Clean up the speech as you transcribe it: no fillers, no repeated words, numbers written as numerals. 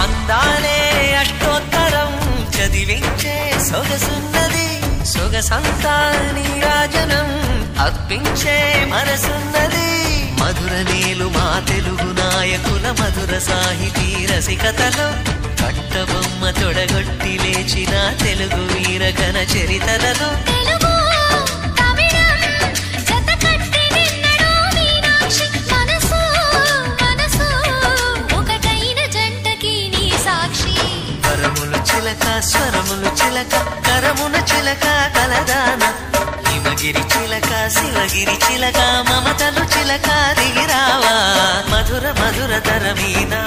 అందాలే అష్టోత్తరం చదివించే సొగసున్నది సొగసంతా నీరాజనం అర్పించే మనసున్నది మధుర నీలు మా తెలుగు నాయకుల మధుర సాహితీ రసికతలో కట్టబొమ్మ తొడగొట్టి లేచిన తెలుగు వీరగణ చరితలలో స్వరములు చిలక కరమున చిలక కలదాన హిమగిరి చిలక శివగిరి చిలక మమతలు చిలక దిగిరావా మధుర మధుర తర మీనా